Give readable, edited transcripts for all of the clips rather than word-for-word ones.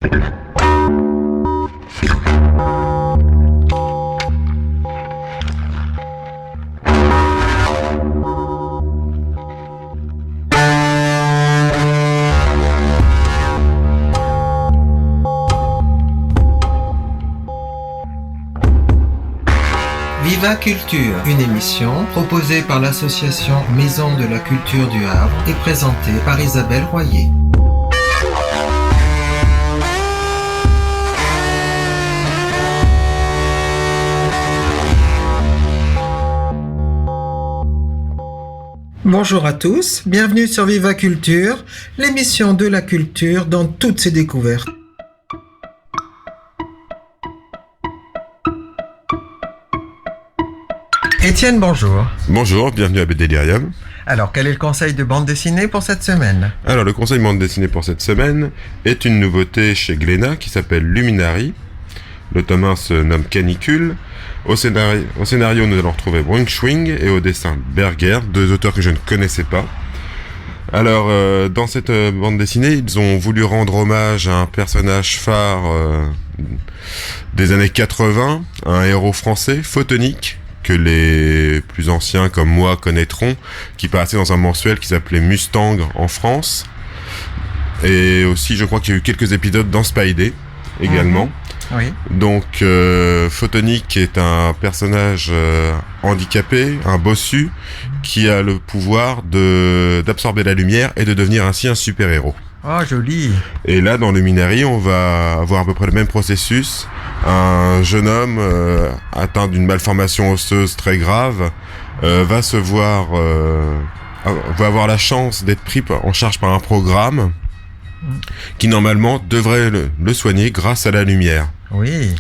Viva Culture, une émission proposée par l'association Maison de la Culture du Havre et présentée par Isabelle Royer. Bonjour à tous, bienvenue sur Viva Culture, l'émission de la culture dans toutes ses découvertes. Étienne, bonjour. Bonjour, bienvenue à Bédélirium. Alors, quel est le conseil de bande dessinée pour cette semaine ? Alors, le conseil de bande dessinée pour cette semaine est une nouveauté chez Glénat qui s'appelle Luminary. Le tome 1 se nomme Canicule. Au scénario, nous allons retrouver Wang Schwing et au dessin Berger, deux auteurs que je ne connaissais pas. Alors, dans cette bande dessinée, ils ont voulu rendre hommage à un personnage phare des années 80, un héros français, Photonique, que les plus anciens comme moi connaîtront, qui passait dans un mensuel qui s'appelait Mustang en France. Et aussi, je crois qu'il y a eu quelques épisodes dans Spidey également. Oui. Donc, Photonique est un personnage handicapé, un bossu, qui a le pouvoir d'absorber la lumière et de devenir ainsi un super-héros. Oh, joli. Et là, dans Luminary, on va avoir à peu près le même processus. Un jeune homme atteint d'une malformation osseuse très grave va avoir la chance d'être pris en charge par un programme qui normalement devrait le soigner grâce à la lumière. Oui.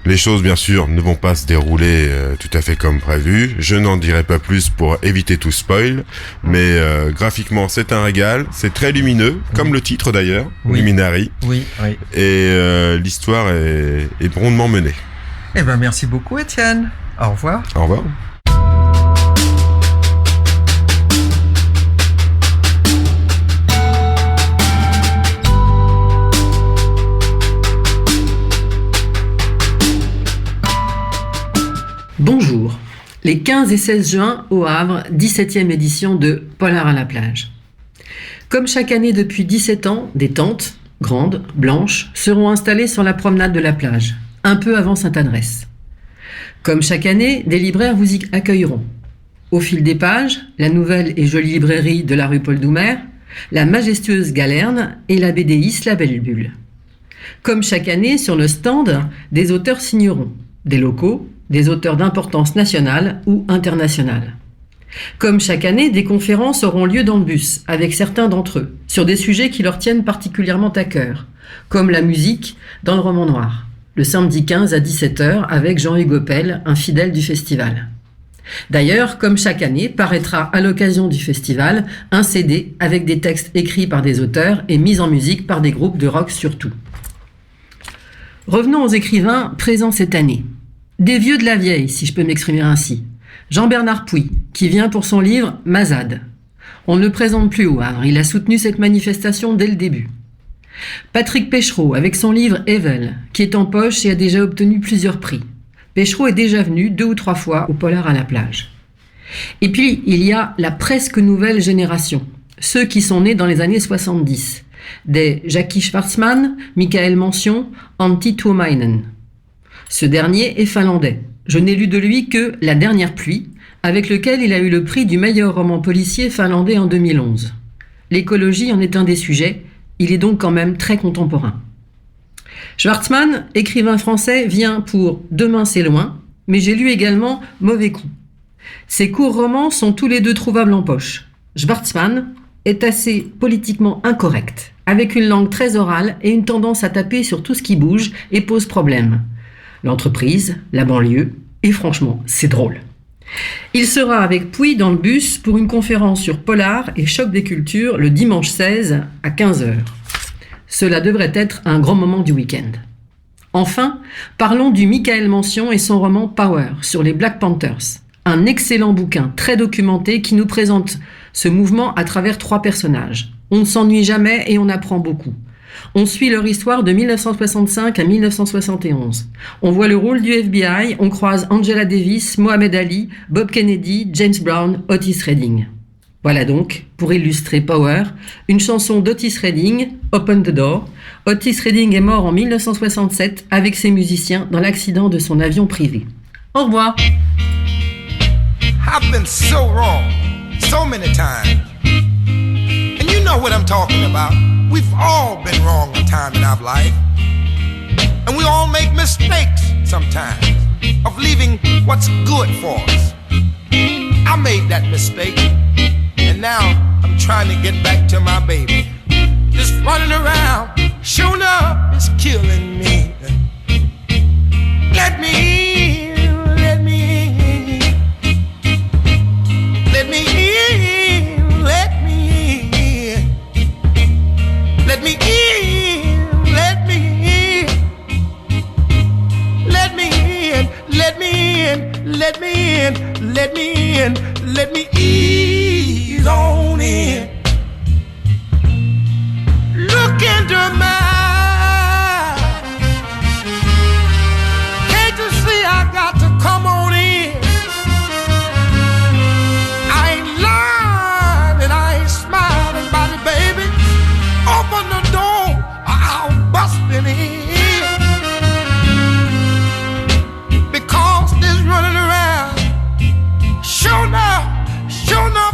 Les choses, bien sûr, ne vont pas se dérouler tout à fait comme prévu. Je n'en dirai pas plus pour éviter tout spoil. Mais graphiquement, c'est un régal. C'est très lumineux, comme le titre d'ailleurs, oui. Luminary. Oui, oui. Et l'histoire est rondement menée. Eh ben, merci beaucoup, Étienne. Au revoir. Au revoir. Bonjour. Les 15 et 16 juin au Havre, 17e édition de Polar à la plage. Comme chaque année depuis 17 ans, des tentes, grandes, blanches, seront installées sur la promenade de la plage, un peu avant Sainte-Adresse. Comme chaque année, des libraires vous y accueilleront. Au fil des pages, la nouvelle et jolie librairie de la rue Paul-Doumer, la majestueuse Galerne et la BDiste La Belle Bulle. Comme chaque année, sur le stand, des auteurs signeront, des locaux, des auteurs d'importance nationale ou internationale. Comme chaque année, des conférences auront lieu dans le bus, avec certains d'entre eux, sur des sujets qui leur tiennent particulièrement à cœur, comme la musique dans le roman noir, le samedi 15 à 17h avec Jean-Hugues Oppel, un fidèle du festival. D'ailleurs, comme chaque année, paraîtra à l'occasion du festival un CD avec des textes écrits par des auteurs et mis en musique par des groupes de rock surtout. Revenons aux écrivains présents cette année. Des vieux de la vieille, si je peux m'exprimer ainsi. Jean-Bernard Puy, qui vient pour son livre « Mazade ». On ne le présente plus au Havre, il a soutenu cette manifestation dès le début. Patrick Péchereau, avec son livre « Evel », qui est en poche et a déjà obtenu plusieurs prix. Péchereau est déjà venu 2 ou 3 fois au Polar à la plage. Et puis, il y a la presque nouvelle génération, ceux qui sont nés dans les années 70, des Jackie Schwartzman, Michael Mention, Antti Tuomainen. Ce dernier est finlandais. Je n'ai lu de lui que La dernière pluie, avec lequel il a eu le prix du meilleur roman policier finlandais en 2011. L'écologie en est un des sujets, il est donc quand même très contemporain. Schwartzman, écrivain français, vient pour Demain c'est loin, mais j'ai lu également Mauvais coup. Ces courts romans sont tous les deux trouvables en poche. Schwartzman est assez politiquement incorrect, avec une langue très orale et une tendance à taper sur tout ce qui bouge et pose problème. L'entreprise, la banlieue, et franchement, c'est drôle. Il sera avec Puy dans le bus pour une conférence sur Polar et Choc des cultures le dimanche 16 à 15h. Cela devrait être un grand moment du week-end. Enfin, parlons du Michael Mention et son roman Power sur les Black Panthers. Un excellent bouquin très documenté qui nous présente ce mouvement à travers 3 personnages. On ne s'ennuie jamais et on apprend beaucoup. On suit leur histoire de 1965 à 1971. On voit le rôle du FBI, on croise Angela Davis, Mohamed Ali, Bob Kennedy, James Brown, Otis Redding. Voilà donc, pour illustrer Power, une chanson d'Otis Redding, Open the Door. Otis Redding est mort en 1967 avec ses musiciens dans l'accident de son avion privé. Au revoir. I've been so wrong so many times. And you know what I'm talking about. We've all been wrong a time in our life. And we all make mistakes sometimes of leaving what's good for us. I made that mistake. And now I'm trying to get back to my baby. Just running around, showing up is killing me. Let me in, let me in. Let me in, let me in. Let me in, let me in. Let me in, let me in, let me in, let me in, let me ease on in. Look into my eyes. Can't you see I got to come on in? I ain't lying and I ain't smiling about it, baby. Open the door or I'll bust it in. Because this running around sure enough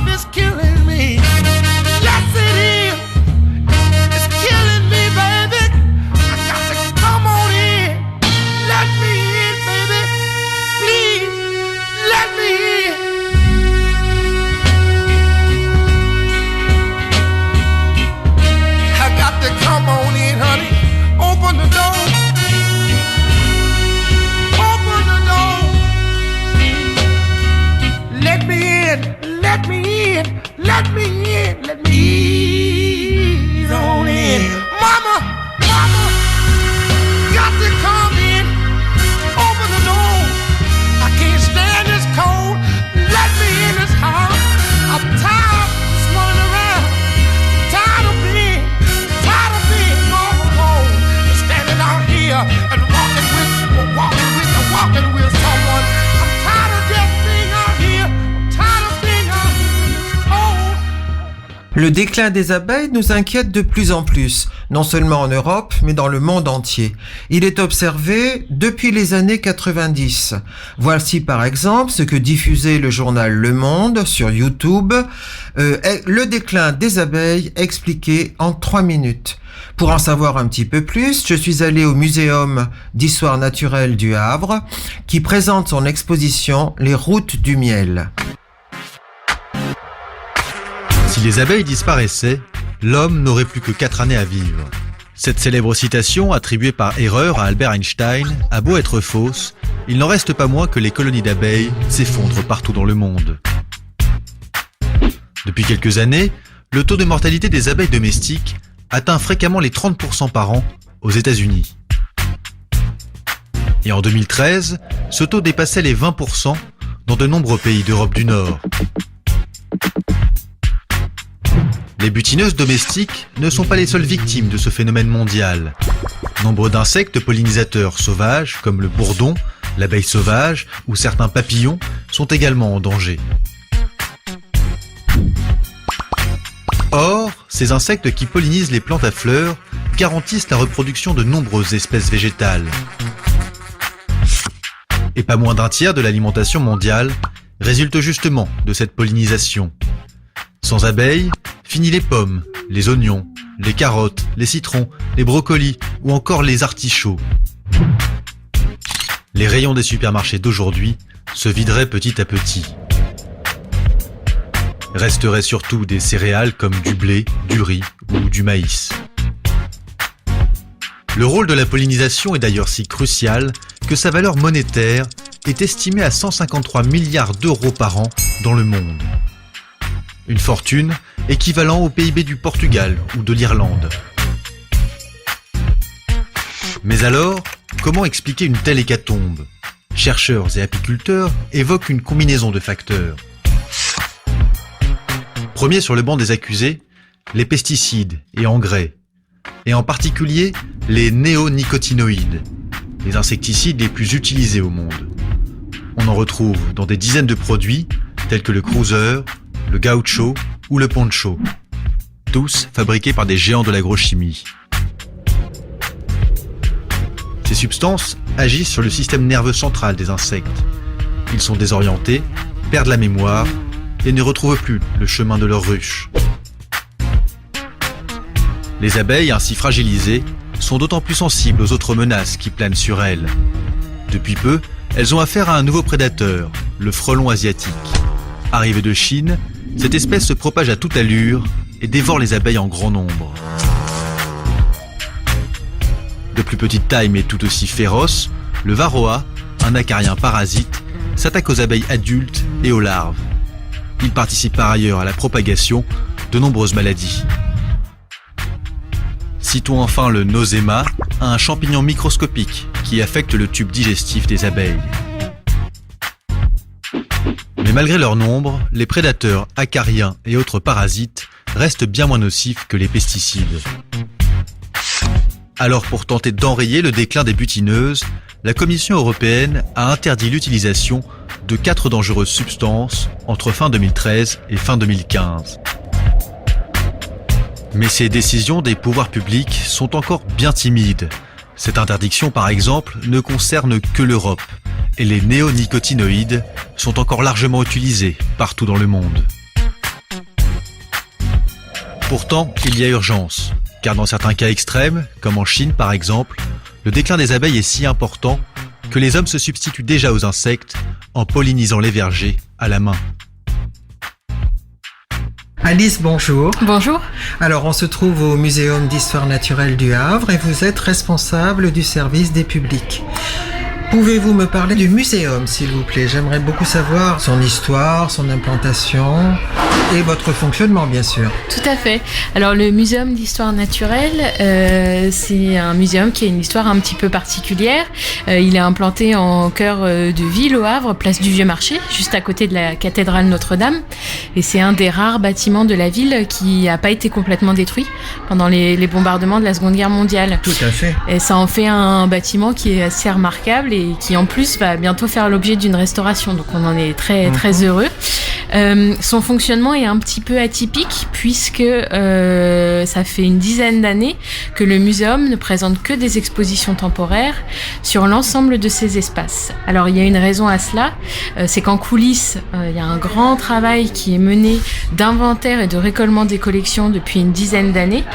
is killing me. Yes it is. It's killing me, baby. I got to come on in. Let me in, baby. Please, let me in. I got to come on in, honey. Open the door. Open the door. Let me in. Let me in. Let me in. Let me ease on in. Mama, mama, got to come in. Open the door. I can't stand this cold. Let me in this house. I'm tired of just running around. Tired of being all alone. And standing out here and walking with someone. I'm tired of just being out here. I'm tired of being out here in this cold. Le déclin des abeilles nous inquiète de plus en plus, non seulement en Europe, mais dans le monde entier. Il est observé depuis les années 90. Voici par exemple ce que diffusait le journal Le Monde sur YouTube, le déclin des abeilles expliqué en 3 minutes. Pour en savoir un petit peu plus, je suis allé au Muséum d'histoire naturelle du Havre, qui présente son exposition Les routes du miel. Si les abeilles disparaissaient, l'homme n'aurait plus que 4 années à vivre. Cette célèbre citation, attribuée par erreur à Albert Einstein, a beau être fausse, il n'en reste pas moins que les colonies d'abeilles s'effondrent partout dans le monde. Depuis quelques années, le taux de mortalité des abeilles domestiques atteint fréquemment les 30% par an aux États-Unis. Et en 2013, ce taux dépassait les 20% dans de nombreux pays d'Europe du Nord. Les butineuses domestiques ne sont pas les seules victimes de ce phénomène mondial. Nombre d'insectes pollinisateurs sauvages, comme le bourdon, l'abeille sauvage ou certains papillons, sont également en danger. Or, ces insectes qui pollinisent les plantes à fleurs garantissent la reproduction de nombreuses espèces végétales. Et pas moins d'un tiers de l'alimentation mondiale résulte justement de cette pollinisation. Sans abeilles, fini les pommes, les oignons, les carottes, les citrons, les brocolis ou encore les artichauts. Les rayons des supermarchés d'aujourd'hui se videraient petit à petit. Resteraient surtout des céréales comme du blé, du riz ou du maïs. Le rôle de la pollinisation est d'ailleurs si crucial que sa valeur monétaire est estimée à 153 milliards d'euros par an dans le monde. Une fortune équivalent au PIB du Portugal ou de l'Irlande. Mais alors, comment expliquer une telle hécatombe ? Chercheurs et apiculteurs évoquent une combinaison de facteurs. Premier sur le banc des accusés, les pesticides et engrais. et en particulier les néonicotinoïdes, les insecticides les plus utilisés au monde. On en retrouve dans des dizaines de produits tels que le cruiser, le gaucho ou le poncho, tous fabriqués par des géants de l'agrochimie. Ces substances agissent sur le système nerveux central des insectes. Ils sont désorientés, perdent la mémoire et ne retrouvent plus le chemin de leur ruche. Les abeilles, ainsi fragilisées, sont d'autant plus sensibles aux autres menaces qui planent sur elles. Depuis peu, elles ont affaire à un nouveau prédateur, le frelon asiatique. Arrivé de Chine, cette espèce se propage à toute allure et dévore les abeilles en grand nombre. De plus petite taille mais tout aussi féroce, le varroa, un acarien parasite, s'attaque aux abeilles adultes et aux larves. Il participe par ailleurs à la propagation de nombreuses maladies. Citons enfin le nosema, un champignon microscopique qui affecte le tube digestif des abeilles. Mais malgré leur nombre, les prédateurs acariens et autres parasites restent bien moins nocifs que les pesticides. Alors pour tenter d'enrayer le déclin des butineuses, la Commission européenne a interdit l'utilisation de 4 dangereuses substances entre fin 2013 et fin 2015. Mais ces décisions des pouvoirs publics sont encore bien timides. Cette interdiction, par exemple, ne concerne que l'Europe, et les néonicotinoïdes sont encore largement utilisés partout dans le monde. Pourtant, il y a urgence, car dans certains cas extrêmes, comme en Chine par exemple, le déclin des abeilles est si important que les hommes se substituent déjà aux insectes en pollinisant les vergers à la main. Alice, bonjour. Bonjour. Alors, on se trouve au Muséum d'Histoire Naturelle du Havre et vous êtes responsable du service des publics. Pouvez-vous me parler du muséum, s'il vous plaît? J'aimerais beaucoup savoir son histoire, son implantation et votre fonctionnement, bien sûr. Tout à fait. Alors, le Muséum d'Histoire Naturelle, c'est un muséum qui a une histoire un petit peu particulière. Il est implanté en cœur de ville, au Havre, place du Vieux-Marché, juste à côté de la cathédrale Notre-Dame. Et c'est un des rares bâtiments de la ville qui n'a pas été complètement détruit pendant les bombardements de la Seconde Guerre mondiale. Tout à fait. Et ça en fait un bâtiment qui est assez remarquable et qui en plus va bientôt faire l'objet d'une restauration. Donc on en est très heureux. Son fonctionnement est un petit peu atypique puisque ça fait une dizaine d'années que le muséum ne présente que des expositions temporaires sur l'ensemble de ses espaces. Alors il y a une raison à cela, c'est qu'en coulisses, il y a un grand travail qui est mené d'inventaire et de récollement des collections depuis une dizaine d'années,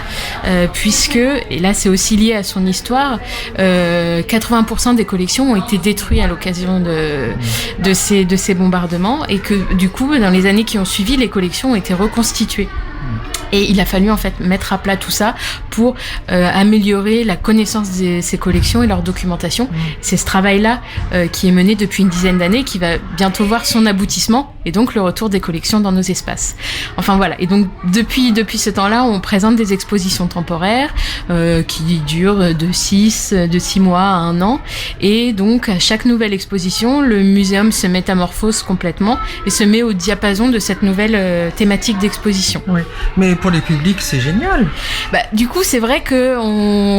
puisque, et là c'est aussi lié à son histoire, 80% des collections ont été détruites à l'occasion de ces bombardements et que du coup dans les années qui ont suivi, les collections ont été reconstituées. Et il a fallu en fait mettre à plat tout ça pour améliorer la connaissance de ces collections et leur documentation. C'est ce travail-là qui est mené depuis une dizaine d'années, qui va bientôt voir son aboutissement et donc le retour des collections dans nos espaces. Enfin voilà. Et donc depuis ce temps-là, on présente des expositions temporaires qui durent de 6 mois à 1 an. Et donc à chaque nouvelle exposition, le muséum se métamorphose complètement et se met au diapason de cette nouvelle thématique d'exposition. Oui. Mais pour les publics, c'est génial. Du coup, c'est vrai que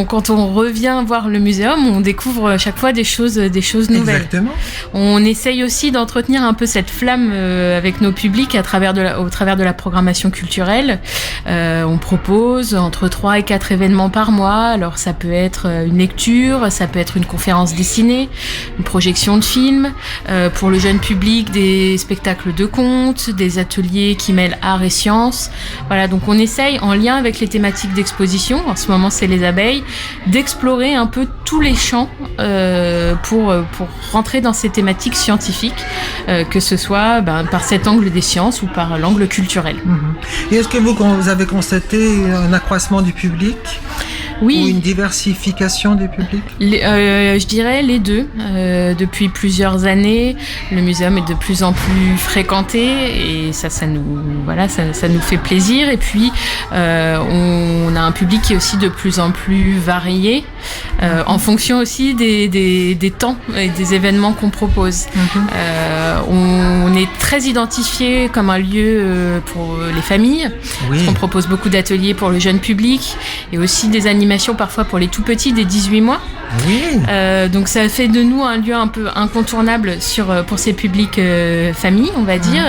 quand on revient voir le muséum, on découvre chaque fois des choses nouvelles. Exactement. On essaye aussi d'entretenir un peu cette flamme avec nos publics au travers de la programmation culturelle. On propose entre 3 et 4 événements par mois. Alors ça peut être une lecture, ça peut être une conférence dessinée, une projection de films. Pour le jeune public, des spectacles de contes, des ateliers qui mêlent art et sciences. Voilà, donc on essaye, en lien avec les thématiques d'exposition, en ce moment c'est les abeilles, d'explorer un peu tous les champs pour rentrer dans ces thématiques scientifiques, que ce soit par cet angle des sciences ou par l'angle culturel. Et est-ce que vous avez constaté un accroissement du public? Oui. Ou une diversification du public? Je dirais les deux. Depuis plusieurs années, le muséum est de plus en plus fréquenté et ça nous fait plaisir. Et puis, on a un public qui est aussi de plus en plus varié, en fonction aussi des temps et des événements qu'on propose. On est très identifié comme un lieu pour les familles, parce qu'on propose beaucoup d'ateliers pour le jeune public et aussi des animations animations parfois pour les tout petits des 18 mois. Oui. Donc ça fait de nous un lieu un peu incontournable pour ces publics familles, on va dire,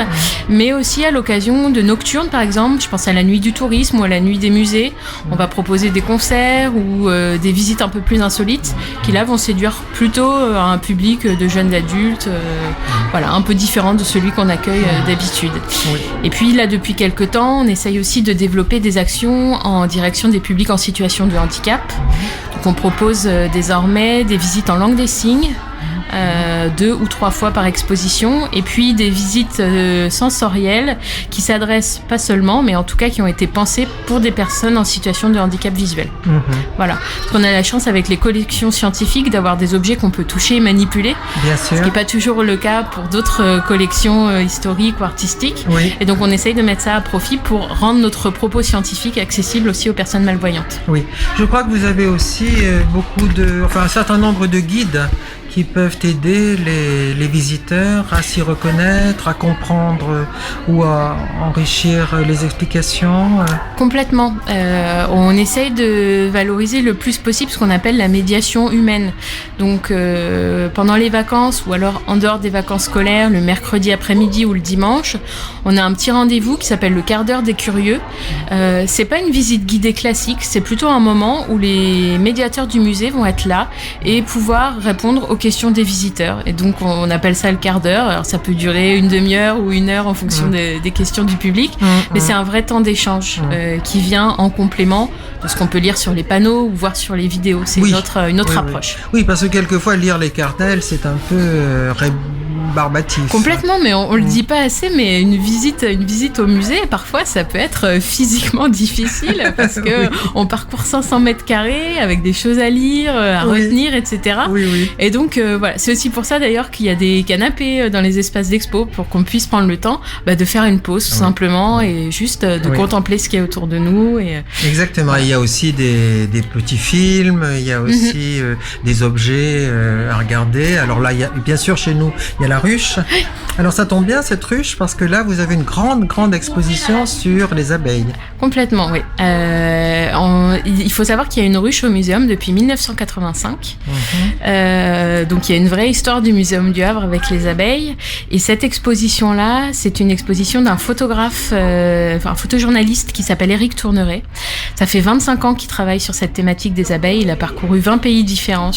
mais aussi à l'occasion de nocturnes par exemple. Je pense à la nuit du tourisme ou à la nuit des musées. On va proposer des concerts ou des visites un peu plus insolites qui là vont séduire plutôt un public de jeunes adultes, voilà, un peu différent de celui qu'on accueille d'habitude. Oui. Et puis là depuis quelques temps, on essaye aussi de développer des actions en direction des publics en situation de handicap. Donc on propose désormais des visites en langue des signes, 2 ou 3 fois par exposition, et puis des visites sensorielles qui s'adressent pas seulement, mais en tout cas qui ont été pensées pour des personnes en situation de handicap visuel. Voilà. Parce qu'on a la chance avec les collections scientifiques d'avoir des objets qu'on peut toucher et manipuler, Bien ce sûr. qui n'est pas toujours le cas pour d'autres collections historiques ou artistiques. Oui. Et donc on essaye de mettre ça à profit pour rendre notre propos scientifique accessible aussi aux personnes malvoyantes. Oui. Je crois que vous avez aussi un certain nombre de guides qui peuvent aider les visiteurs à s'y reconnaître, à comprendre ou à enrichir les explications. Complètement. On essaye de valoriser le plus possible ce qu'on appelle la médiation humaine. Donc pendant les vacances ou alors en dehors des vacances scolaires, le mercredi après-midi ou le dimanche, on a un petit rendez-vous qui s'appelle le quart d'heure des curieux. C'est pas une visite guidée classique, c'est plutôt un moment où les médiateurs du musée vont être là et pouvoir répondre aux questions des visiteurs. Et donc on appelle ça le quart d'heure. Alors ça peut durer une demi-heure ou 1 heure en fonction des questions du public, mais c'est un vrai temps d'échange qui vient en complément de ce qu'on peut lire sur les panneaux ou voir sur les vidéos. C'est Oui. une autre approche. Oui, parce que quelquefois lire les cartels, c'est un peu rébarbatif. Complètement, mais on le dit pas assez, mais une visite au musée, parfois, ça peut être physiquement difficile parce que on parcourt 500 mètres carrés avec des choses à lire, à retenir, etc. Oui, oui. Et donc, voilà. C'est aussi pour ça, d'ailleurs, qu'il y a des canapés dans les espaces d'expo pour qu'on puisse prendre le temps de faire une pause, tout simplement, et juste de contempler ce qu'il y a autour de nous. Exactement. Il y a aussi des petits films, il y a aussi des objets à regarder. Alors là, bien sûr, chez nous, il y a la ruche. Alors ça tombe bien, cette ruche, parce que là, vous avez une grande exposition sur les abeilles. Complètement, oui. Il faut savoir qu'il y a une ruche au muséum depuis 1985. Donc il y a une vraie histoire du Muséum du Havre avec les abeilles. Et cette exposition-là, c'est une exposition d'un photographe, un photojournaliste qui s'appelle Éric Tourneret. Ça fait 25 ans qu'il travaille sur cette thématique des abeilles. Il a parcouru 20 pays différents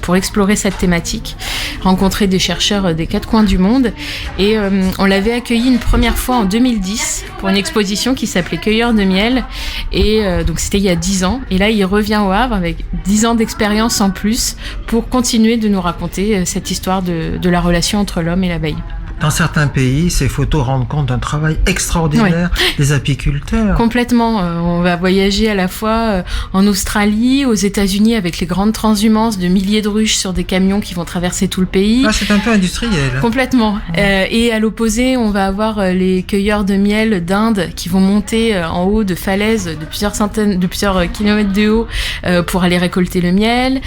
pour explorer cette thématique, rencontrer des chercheurs des 4 coins du monde. Et on l'avait accueilli une première fois en 2010 pour une exposition qui s'appelait Cueilleurs de miel. Et donc c'était il y a 10 ans. Et là, il revient au Havre avec 10 ans d'expérience en plus pour continuer de nous raconter cette histoire de la relation entre l'homme et l'abeille. Dans certains pays, ces photos rendent compte d'un travail extraordinaire des apiculteurs. Complètement. On va voyager à la fois en Australie, aux États-Unis avec les grandes transhumances de milliers de ruches sur des camions qui vont traverser tout le pays. Ah, c'est un peu industriel. Complètement. Et à l'opposé, on va avoir les cueilleurs de miel d'Inde qui vont monter en haut de falaises de plusieurs kilomètres de haut pour aller récolter le miel.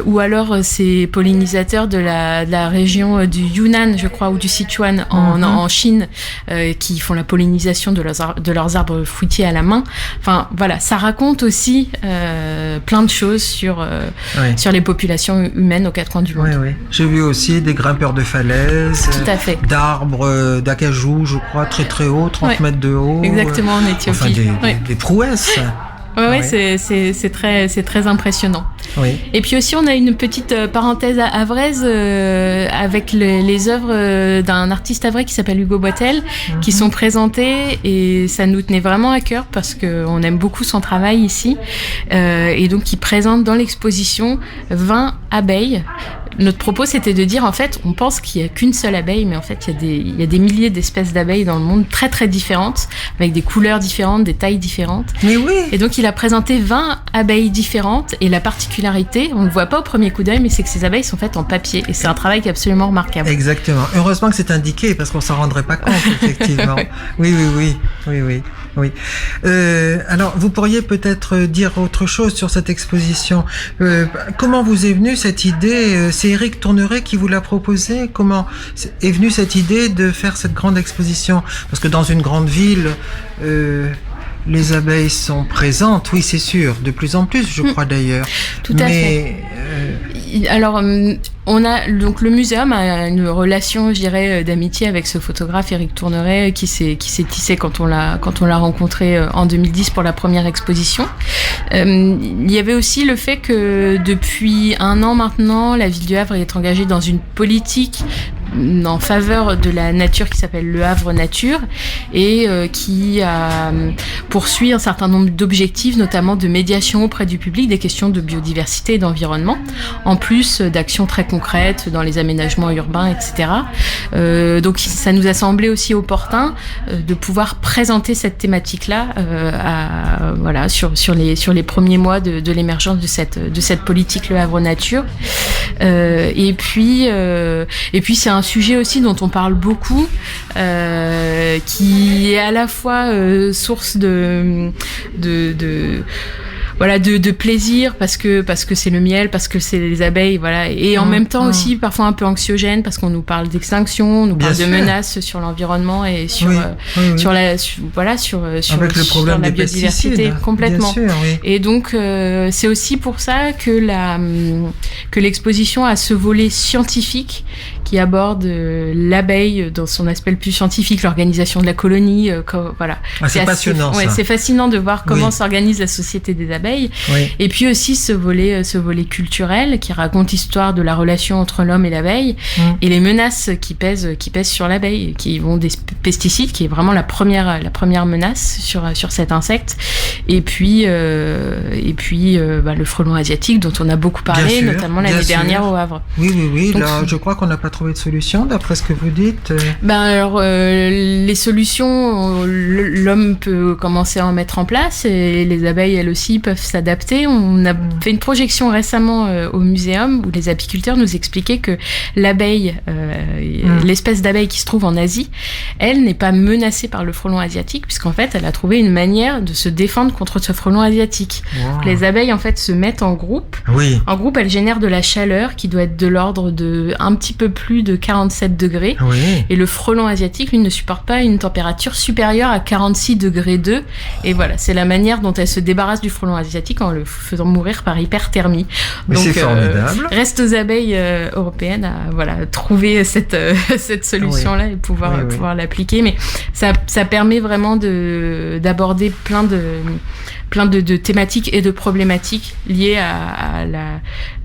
Ou alors ces pollinisateurs de la région du Yunnan, je crois, ou du Sichuan en Chine, qui font la pollinisation de leurs arbres fruitiers à la main. Enfin, voilà, ça raconte aussi plein de choses sur les populations humaines aux 4 coins du monde. Oui. J'ai vu aussi des grimpeurs de falaises, tout à fait, d'arbres, d'acajou, je crois, très haut, 30 mètres de haut. Exactement, en Éthiopie. Enfin, des prouesses. Oui, c'est très impressionnant. Oui. Et puis aussi, on a une petite parenthèse havraise avec les œuvres d'un artiste havrais qui s'appelle Hugo Boitel, qui sont présentées, et ça nous tenait vraiment à cœur parce qu'on aime beaucoup son travail ici. Et donc, il présente dans l'exposition 20 abeilles. Notre propos, c'était de dire, en fait, on pense qu'il n'y a qu'une seule abeille, mais en fait, il y a des milliers d'espèces d'abeilles dans le monde, très très différentes, avec des couleurs différentes, des tailles différentes. Mais oui. Et donc, il a présenté 20 abeilles différentes, et la particularité, on ne le voit pas au premier coup d'œil, mais c'est que ces abeilles sont faites en papier, et c'est un travail qui est absolument remarquable. Exactement. Heureusement que c'est indiqué, parce qu'on s'en rendrait pas compte, effectivement. Oui. Alors, vous pourriez peut-être dire autre chose sur cette exposition. Comment vous est venue cette idée? C'est Éric Tourneret qui vous l'a proposé? Comment est venue cette idée de faire cette grande exposition? Parce que dans une grande ville, les abeilles sont présentes, oui, c'est sûr, de plus en plus, je crois d'ailleurs. Tout à fait. Alors, on a donc le muséum a une relation, je dirais, d'amitié avec ce photographe Éric Tourneret qui s'est tissé quand on l'a rencontré en 2010 pour la première exposition. Il y avait aussi le fait que depuis 1 an maintenant, la ville du Havre est engagée dans une politique en faveur de la nature qui s'appelle le Havre Nature et qui poursuit un certain nombre d'objectifs, notamment de médiation auprès du public des questions de biodiversité et d'environnement, en plus d'actions très concrètes dans les aménagements urbains, etc. Donc ça nous a semblé aussi opportun de pouvoir présenter cette thématique-là sur les premiers mois de l'émergence de cette politique le Havre Nature. Et puis c'est un sujet aussi dont on parle beaucoup, qui est à la fois source de plaisir parce que c'est le miel, parce que c'est les abeilles, voilà, et en même temps aussi parfois un peu anxiogène parce qu'on nous parle d'extinction, on nous parle de menaces sur l'environnement et sur la biodiversité complètement. Bien sûr, oui. Et donc c'est aussi pour ça que l'exposition a ce volet scientifique qui aborde l'abeille dans son aspect le plus scientifique, l'organisation de la colonie, voilà. C'est passionnant, ça. C'est fascinant de voir comment s'organise la société des abeilles. Oui. Et puis aussi ce volet culturel qui raconte l'histoire de la relation entre l'homme et l'abeille et les menaces qui pèsent sur l'abeille, qui vont des pesticides, qui est vraiment la première menace sur cet insecte. Et puis le frelon asiatique dont on a beaucoup parlé, notamment l'année dernière au Havre. Oui. Donc, là, je crois qu'on n'a pas trouvé de solution, d'après ce que vous dites. Les solutions, l'homme peut commencer à en mettre en place et les abeilles, elles aussi, peuvent s'adapter. On a fait une projection récemment au muséum où les apiculteurs nous expliquaient que l'abeille, l'espèce d'abeille qui se trouve en Asie, elle n'est pas menacée par le frelon asiatique puisqu'en fait, elle a trouvé une manière de se défendre contre ce frelon asiatique. Wow. Les abeilles, en fait, se mettent en groupe. Oui. En groupe, elles génèrent de la chaleur qui doit être de l'ordre de un petit peu plus de 47 degrés. Oui. Et le frelon asiatique, lui, ne supporte pas une température supérieure à 46 degrés 2. Et voilà, c'est la manière dont elle se débarrasse du frelon asiatique en le faisant mourir par hyperthermie. Mais donc, c'est formidable. Reste aux abeilles européennes à trouver cette solution-là et pouvoir l'appliquer. Mais ça permet vraiment d'aborder plein de thématiques et de problématiques liées à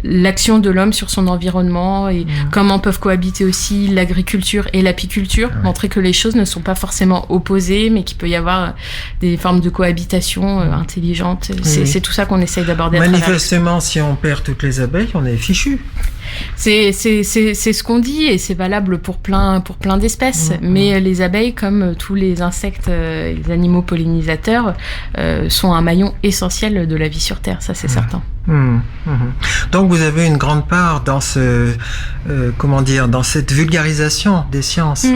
l'action de l'homme sur son environnement et comment peuvent cohabiter aussi l'agriculture et l'apiculture, montrer que les choses ne sont pas forcément opposées, mais qu'il peut y avoir des formes de cohabitation intelligentes. C'est tout ça qu'on essaye d'aborder. Manifestement, si on perd toutes les abeilles, on est fichu. C'est ce qu'on dit et c'est valable pour plein d'espèces. Mais les abeilles, comme tous les insectes, les animaux pollinisateurs, sont un maillon essentiel de la vie sur Terre, ça c'est certain. Donc vous avez une grande part dans dans cette vulgarisation des sciences.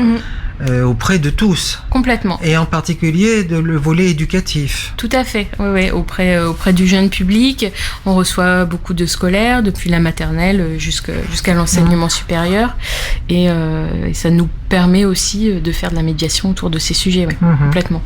Auprès de tous. Complètement. Et en particulier le volet éducatif. Tout à fait, oui. Auprès du jeune public, on reçoit beaucoup de scolaires, depuis la maternelle jusqu'à l'enseignement supérieur. Et ça nous permet aussi de faire de la médiation autour de ces sujets, complètement.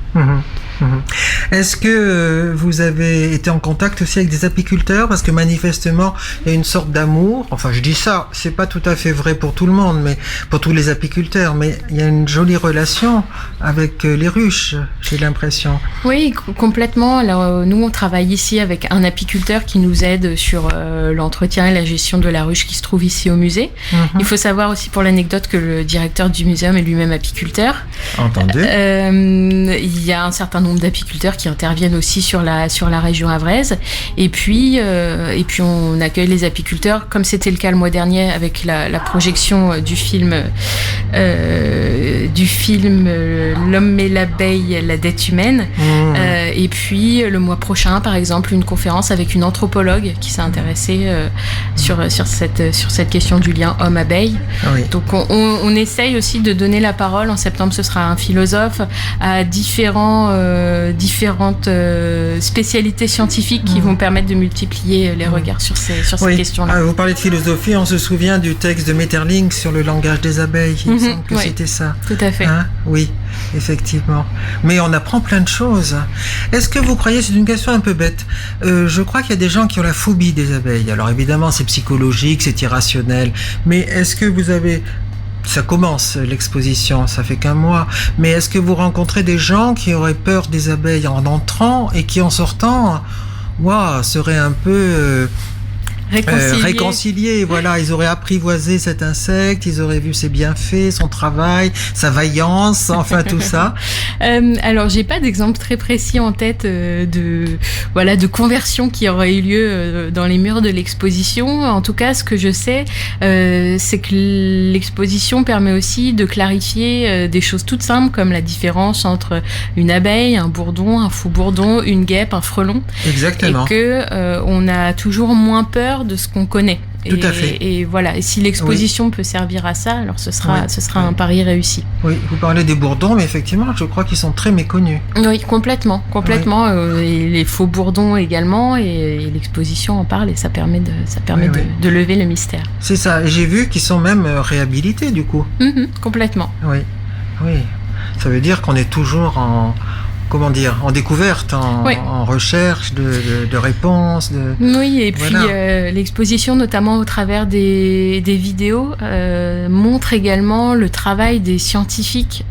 Est-ce que vous avez été en contact aussi avec des apiculteurs? Parce que manifestement, il y a une sorte d'amour. Enfin, je dis ça, c'est pas tout à fait vrai pour tout le monde, mais pour tous les apiculteurs. Mais il y a une jolie relation avec les ruches, j'ai l'impression. Oui, complètement. Alors, nous, on travaille ici avec un apiculteur qui nous aide sur l'entretien et la gestion de la ruche qui se trouve ici au musée. Il faut savoir aussi pour l'anecdote que le directeur du muséum est lui-même apiculteur. Entendu. Il y a un certain nombre d'apiculteurs qui interviennent aussi sur la région havraise. Et puis on accueille les apiculteurs, comme c'était le cas le mois dernier avec la projection du film L'homme et l'abeille, la dette humaine. Et puis le mois prochain, par exemple, une conférence avec une anthropologue qui s'est intéressée sur cette question du lien homme-abeille. Oui. Donc on essaye aussi de donner la parole. En septembre, ce sera un philosophe à différents différentes spécialités scientifiques qui vont permettre de multiplier les regards sur ces questions-là. Ah, vous parlez de philosophie, on se souvient du texte de Maeterlinck sur le langage des abeilles. Il me semble que c'était ça. Tout à fait. Hein? Oui, effectivement. Mais on apprend plein de choses. Est-ce que vous croyez, c'est une question un peu bête, je crois qu'il y a des gens qui ont la phobie des abeilles. Alors évidemment, c'est psychologique, c'est irrationnel. Mais est-ce que vous avez... Ça commence, l'exposition, ça fait qu'un mois. Mais est-ce que vous rencontrez des gens qui auraient peur des abeilles en entrant et qui en sortant, seraient un peu réconciliés, voilà, ils auraient apprivoisé cet insecte, ils auraient vu ses bienfaits, son travail, sa vaillance, enfin tout ça. Alors j'ai pas d'exemple très précis en tête de conversion qui aurait eu lieu dans les murs de l'exposition. En tout cas, ce que je sais, c'est que l'exposition permet aussi de clarifier des choses toutes simples comme la différence entre une abeille, un bourdon, un faux bourdon, une guêpe, un frelon. Exactement. Et que on a toujours moins peur de ce qu'on connaît. Tout à fait. Et voilà. Et si l'exposition peut servir à ça, alors ce sera un pari réussi. Oui, vous parlez des bourdons, mais effectivement, je crois qu'ils sont très méconnus. Oui, complètement. Oui. Et les faux bourdons également, et l'exposition en parle, et ça permet de lever le mystère. C'est ça. J'ai vu qu'ils sont même réhabilités, du coup. Complètement. Oui. Ça veut dire qu'on est toujours en découverte, en recherche de réponses. Oui, et puis l'exposition, notamment au travers des vidéos, montre également le travail des scientifiques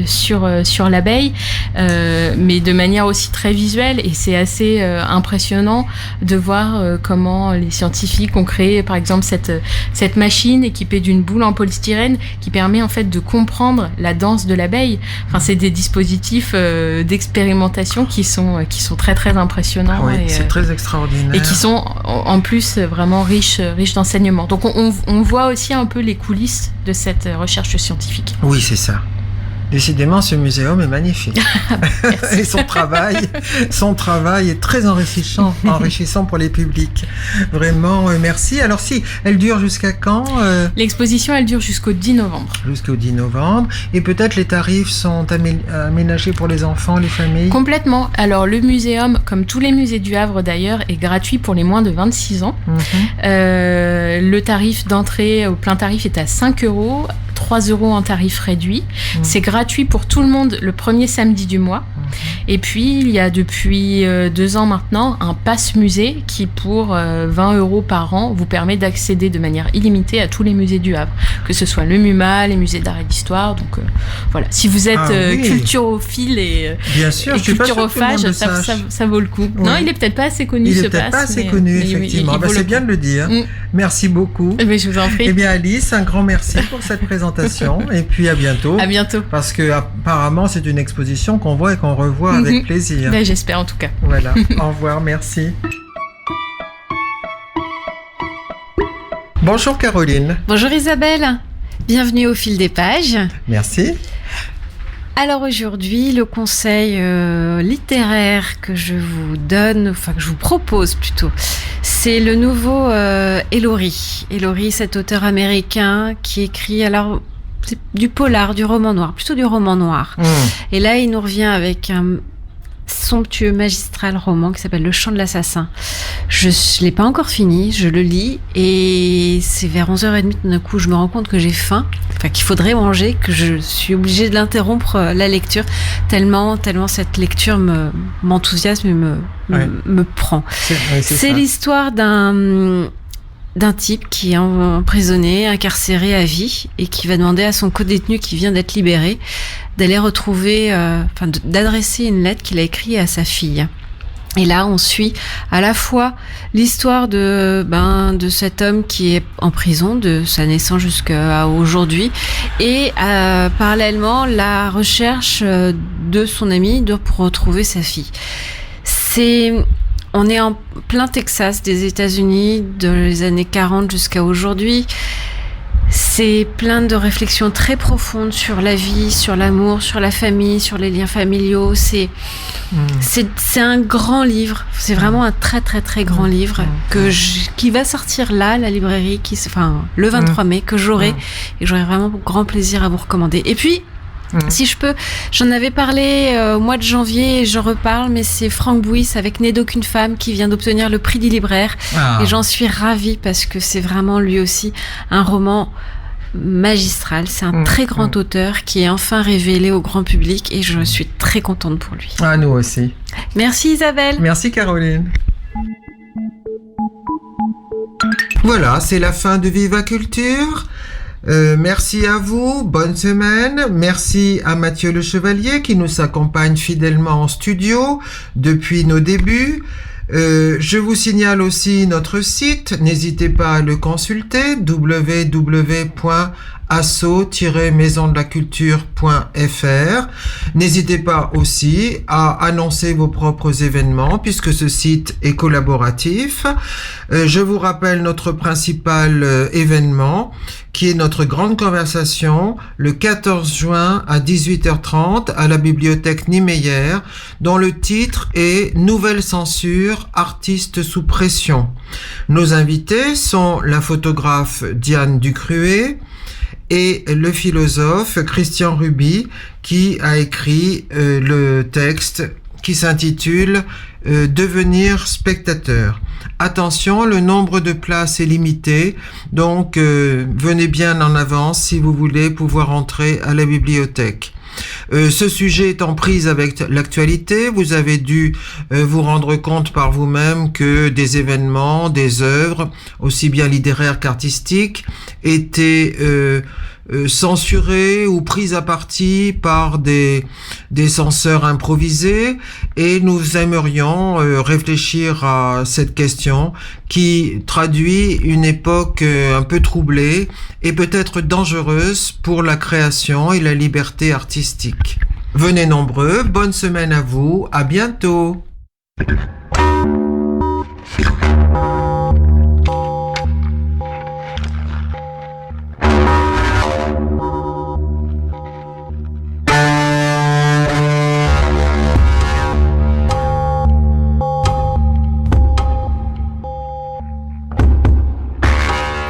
sur l'abeille, mais de manière aussi très visuelle, et c'est assez impressionnant de voir comment les scientifiques ont créé, par exemple, cette machine équipée d'une boule en polystyrène qui permet en fait de comprendre la danse de l'abeille. Enfin, c'est des dispositifs d'expérimentation qui sont très très impressionnants. Oui, et, c'est très extraordinaire. Et qui sont en plus vraiment riches d'enseignements. Donc on voit aussi un peu les coulisses de cette recherche scientifique. Oui, c'est ça. Décidément, ce muséum est magnifique. Et son travail est très enrichissant pour les publics. Vraiment, merci. Alors si, elle dure jusqu'à quand L'exposition, elle dure jusqu'au 10 novembre. Jusqu'au 10 novembre. Et peut-être les tarifs sont aménagés pour les enfants, les familles? Complètement. Alors le muséum, comme tous les musées du Havre d'ailleurs, est gratuit pour les moins de 26 ans. Le tarif d'entrée au plein tarif est à 5 €. 3 € en tarif réduit. C'est gratuit pour tout le monde le premier samedi du mois. Et puis, il y a depuis 2 ans maintenant un pass musée qui, pour 20 € par an, vous permet d'accéder de manière illimitée à tous les musées du Havre, que ce soit le MUMA, les musées d'art et d'histoire. Donc voilà, si vous êtes culturophile et culturophage, ça vaut le coup. Oui. Non, il est peut-être pas assez connu, ce pass. Il est peut-être pas assez connu, effectivement. C'est bien de le dire. Merci beaucoup. Mais je vous en prie. Eh bien, Alice, un grand merci pour cette présentation. Et puis à bientôt. À bientôt. Parce que apparemment c'est une exposition qu'on voit et qu'on revoit avec plaisir. Ben, j'espère en tout cas. Voilà. Au revoir, merci. Bonjour Caroline. Bonjour Isabelle. Bienvenue au fil des pages. Merci. Alors aujourd'hui, le conseil littéraire que je vous donne, enfin que je vous propose plutôt, c'est le nouveau Ellory. Ellory, cet auteur américain qui écrit alors du polar, du roman noir, plutôt du roman noir. Et là, il nous revient avec un somptueux magistral roman qui s'appelle Le Chant de l'assassin. Je l'ai pas encore fini, je le lis et c'est vers 11h30 tout d'un coup je me rends compte que j'ai faim, enfin qu'il faudrait manger, que je suis obligée de l'interrompre la lecture tellement cette lecture m'enthousiasme et me prend. C'est l'histoire d'un type qui est emprisonné, incarcéré à vie et qui va demander à son codétenu qui vient d'être libéré d'aller retrouver, d'adresser une lettre qu'il a écrite à sa fille. Et là, on suit à la fois l'histoire de cet homme qui est en prison de sa naissance jusqu'à aujourd'hui et parallèlement la recherche de son ami pour retrouver sa fille. On est en plein Texas des États-Unis, dans les années 40 jusqu'à aujourd'hui. C'est plein de réflexions très profondes sur la vie, sur l'amour, sur la famille, sur les liens familiaux. C'est un grand livre. C'est vraiment un très très très grand livre qui va sortir là, à la librairie, le 23 mai, que j'aurai et j'aurai vraiment grand plaisir à vous recommander. Et puis Si je peux, j'en avais parlé au mois de janvier et j'en reparle, mais c'est Franck Bouys avec N'est d'aucune femme qui vient d'obtenir le prix du libraire. Et j'en suis ravie parce que c'est vraiment lui aussi un roman magistral. C'est un très grand auteur qui est enfin révélé au grand public et je suis très contente pour lui. Ah, nous aussi. Merci Isabelle. Merci Caroline. Voilà, c'est la fin de Viva Culture. Merci à vous, bonne semaine. Merci à Mathieu Le Chevalier qui nous accompagne fidèlement en studio depuis nos débuts. Je vous signale aussi notre site, n'hésitez pas à le consulter, www.asso-maisondelaculture.fr. N'hésitez pas aussi à annoncer vos propres événements puisque ce site est collaboratif. Je vous rappelle notre principal événement qui est notre grande conversation le 14 juin à 18h30 à la bibliothèque Niemeyer dont le titre est Nouvelle censure, artistes sous pression. Nos invités sont la photographe Diane Ducruet et le philosophe Christian Ruby qui a écrit le texte qui s'intitule Devenir spectateur. Attention, le nombre de places est limité, donc venez bien en avance si vous voulez pouvoir entrer à la bibliothèque. Ce sujet est en prise avec l'actualité. Vous avez dû vous rendre compte par vous-même que des événements, des œuvres, aussi bien littéraires qu'artistiques, étaient censurées ou prises à partie par des censeurs improvisés, et nous aimerions réfléchir à cette question qui traduit une époque un peu troublée et peut-être dangereuse pour la création et la liberté artistique. Venez nombreux, bonne semaine à vous, à bientôt.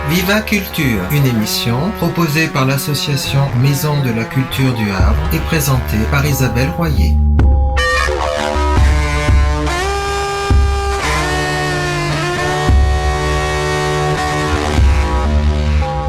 Viva Culture, une émission proposée par l'association Maison de la Culture du Havre et présentée par Isabelle Royer.